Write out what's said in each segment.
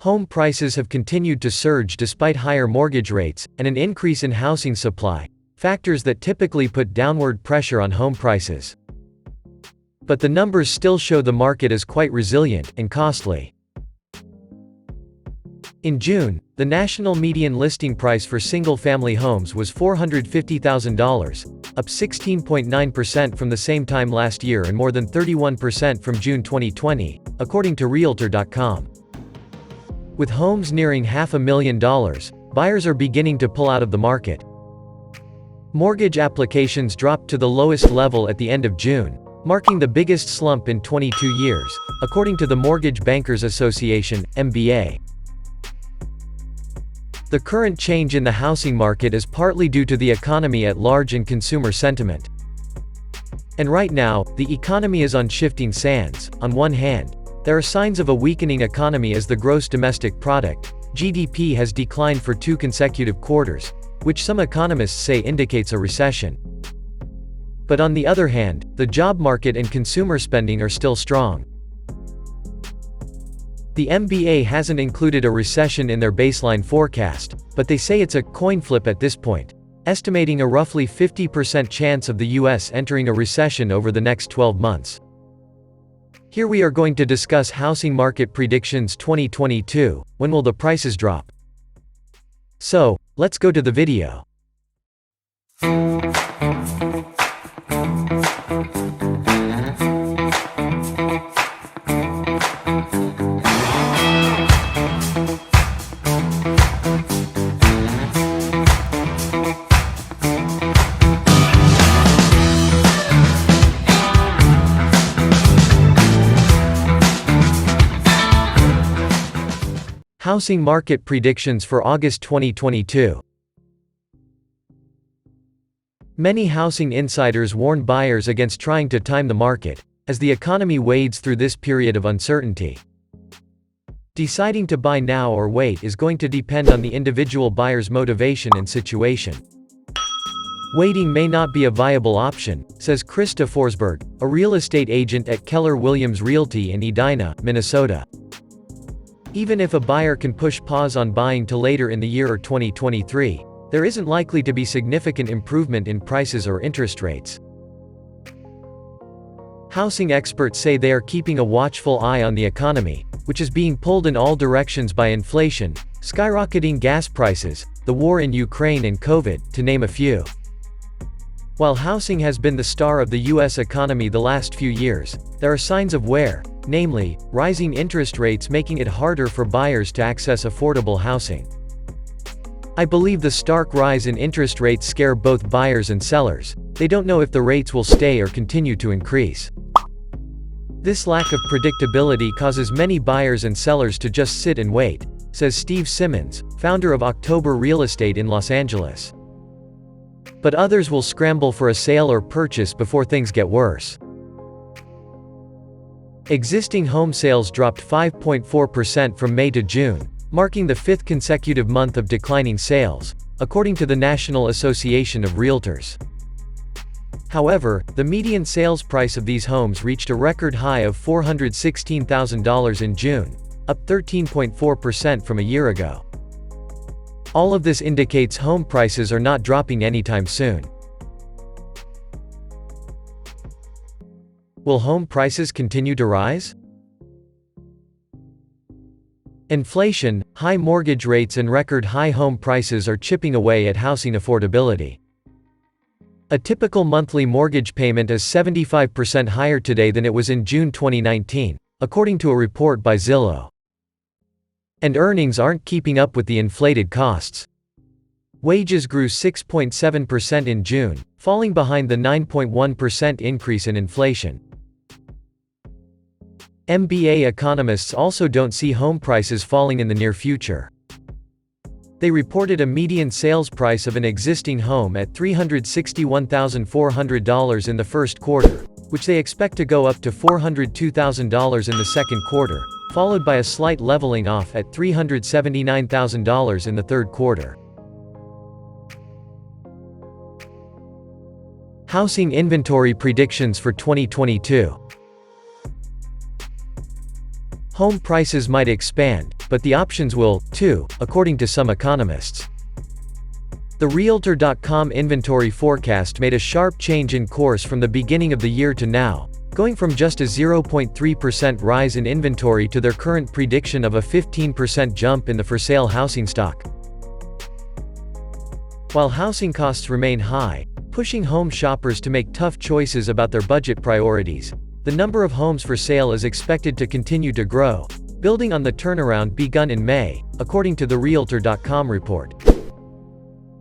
Home prices have continued to surge despite higher mortgage rates and an increase in housing supply, factors that typically put downward pressure on home prices. But the numbers still show the market as quite resilient and costly. In June, the national median listing price for single-family homes was $450,000, up 16.9% from the same time last year and more than 31% from June 2020, according to Realtor.com. With homes nearing $500,000, buyers are beginning to pull out of the market. Mortgage applications dropped to the lowest level at the end of June, marking the biggest slump in 22 years, according to the Mortgage Bankers Association, MBA. The current change in the housing market is partly due to the economy at large and consumer sentiment. And right now, the economy is on shifting sands. On one hand, there are signs of a weakening economy as the gross domestic product, GDP, has declined for 2 consecutive quarters, which some economists say indicates a recession. But on the other hand, the job market and consumer spending are still strong. The MBA hasn't included a recession in their baseline forecast, but they say it's a coin flip at this point, estimating a roughly 50% chance of the US entering a recession over the next 12 months. Here we are going to discuss housing market predictions 2022, when will the prices drop? So, let's go to the video. Housing market predictions for August 2022. Many housing insiders warn buyers against trying to time the market, as the economy wades through this period of uncertainty. Deciding to buy now or wait is going to depend on the individual buyer's motivation and situation. Waiting may not be a viable option, says Krista Forsberg, a real estate agent at Keller Williams Realty in Edina, Minnesota. Even if a buyer can push pause on buying to later in the year or 2023, there isn't likely to be significant improvement in prices or interest rates. Housing experts say they are keeping a watchful eye on the economy, which is being pulled in all directions by inflation, skyrocketing gas prices, the war in Ukraine and COVID, to name a few. While housing has been the star of the US economy the last few years, there are signs of wear, namely, rising interest rates making it harder for buyers to access affordable housing. I believe the stark rise in interest rates scare both buyers and sellers. They don't know if the rates will stay or continue to increase. This lack of predictability causes many buyers and sellers to just sit and wait, says Steve Simmons, founder of October Real Estate in Los Angeles. But others will scramble for a sale or purchase before things get worse. Existing home sales dropped 5.4% from May to June, marking the 5th consecutive month of declining sales, according to the National Association of Realtors. However, the median sales price of these homes reached a record high of $416,000 in June, up 13.4% from a year ago. All of this indicates home prices are not dropping anytime soon. Will home prices continue to rise? Inflation, high mortgage rates and record high home prices are chipping away at housing affordability. A typical monthly mortgage payment is 75% higher today than it was in June 2019, according to a report by Zillow. And earnings aren't keeping up with the inflated costs. Wages grew 6.7% in June, falling behind the 9.1% increase in inflation. MBA economists also don't see home prices falling in the near future. They reported a median sales price of an existing home at $361,400 in the first quarter, which they expect to go up to $402,000 in the second quarter, followed by a slight leveling off at $379,000 in the third quarter. Housing inventory predictions for 2022. Home prices might expand, but the options will, too, according to some economists. The Realtor.com inventory forecast made a sharp change in course from the beginning of the year to now, going from just a 0.3% rise in inventory to their current prediction of a 15% jump in the for-sale housing stock. While housing costs remain high, pushing home shoppers to make tough choices about their budget priorities, the number of homes for sale is expected to continue to grow, building on the turnaround begun in May, according to the Realtor.com report.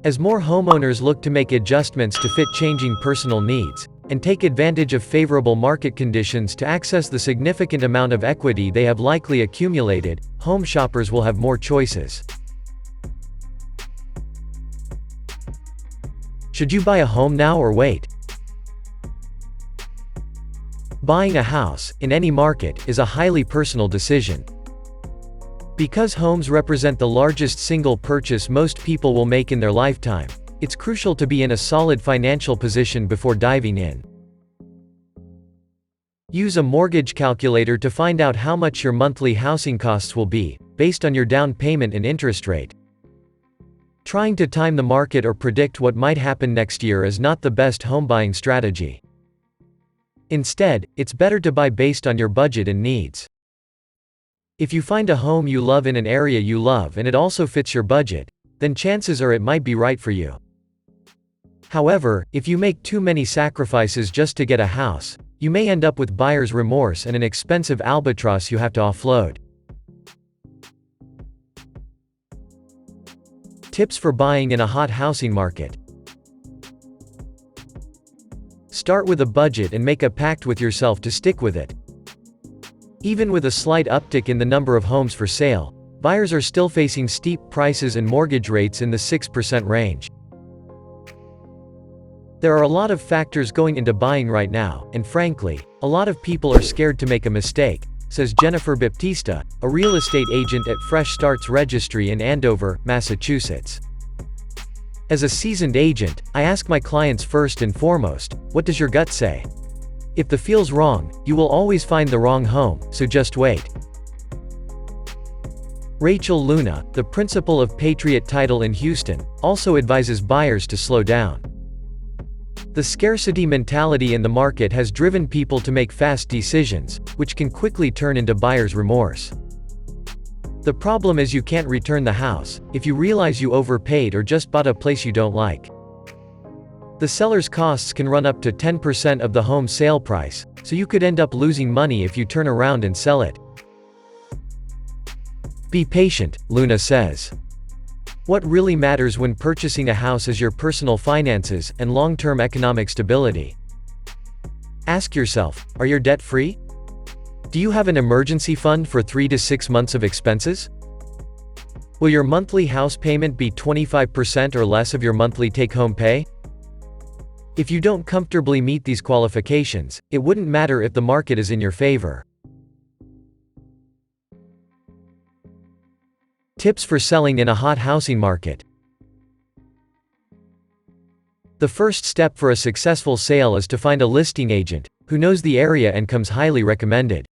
As more homeowners look to make adjustments to fit changing personal needs, and take advantage of favorable market conditions to access the significant amount of equity they have likely accumulated, home shoppers will have more choices. Should you buy a home now or wait? Buying a house, in any market, is a highly personal decision. Because homes represent the largest single purchase most people will make in their lifetime, it's crucial to be in a solid financial position before diving in. Use a mortgage calculator to find out how much your monthly housing costs will be, based on your down payment and interest rate. Trying to time the market or predict what might happen next year is not the best home buying strategy. Instead, it's better to buy based on your budget and needs. If you find a home you love in an area you love and it also fits your budget, then chances are it might be right for you. However, if you make too many sacrifices just to get a house, you may end up with buyer's remorse and an expensive albatross you have to offload. Tips for buying in a hot housing market. Start with a budget and make a pact with yourself to stick with it. Even with a slight uptick in the number of homes for sale, buyers are still facing steep prices and mortgage rates in the 6% range. There are a lot of factors going into buying right now, and frankly, a lot of people are scared to make a mistake, says Jennifer Baptista, a real estate agent at Fresh Starts Registry in Andover, Massachusetts. As a seasoned agent, I ask my clients first and foremost, what does your gut say? If the feel's wrong, you will always find the wrong home, so just wait. Rachel Luna, the principal of Patriot Title in Houston, also advises buyers to slow down. The scarcity mentality in the market has driven people to make fast decisions, which can quickly turn into buyer's remorse. The problem is you can't return the house if you realize you overpaid or just bought a place you don't like. The seller's costs can run up to 10% of the home sale price, so you could end up losing money if you turn around and sell it. Be patient, Luna says. What really matters when purchasing a house is your personal finances and long-term economic stability. Ask yourself, are you debt-free? Do you have an emergency fund for 3 to 6 months of expenses? Will your monthly house payment be 25% or less of your monthly take-home pay? If you don't comfortably meet these qualifications, it wouldn't matter if the market is in your favor. Tips for selling in a hot housing market. The first step for a successful sale is to find a listing agent who knows the area and comes highly recommended.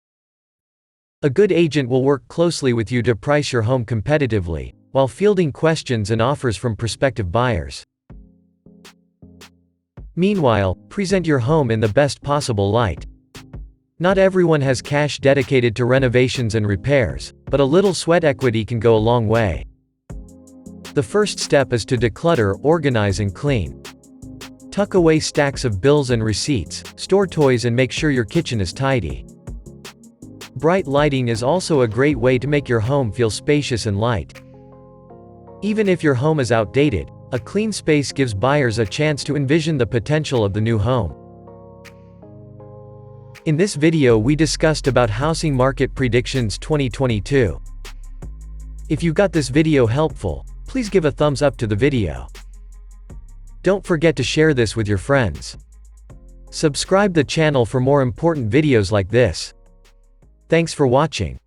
A good agent will work closely with you to price your home competitively, while fielding questions and offers from prospective buyers. Meanwhile, present your home in the best possible light. Not everyone has cash dedicated to renovations and repairs, but a little sweat equity can go a long way. The first step is to declutter, organize and clean. Tuck away stacks of bills and receipts, store toys and make sure your kitchen is tidy. Bright lighting is also a great way to make your home feel spacious and light. Even if your home is outdated, a clean space gives buyers a chance to envision the potential of the new home. In this video we discussed about Housing Market Predictions 2022. If you got this video helpful, please give a thumbs up to the video. Don't forget to share this with your friends. Subscribe the channel for more important videos like this. Thanks for watching.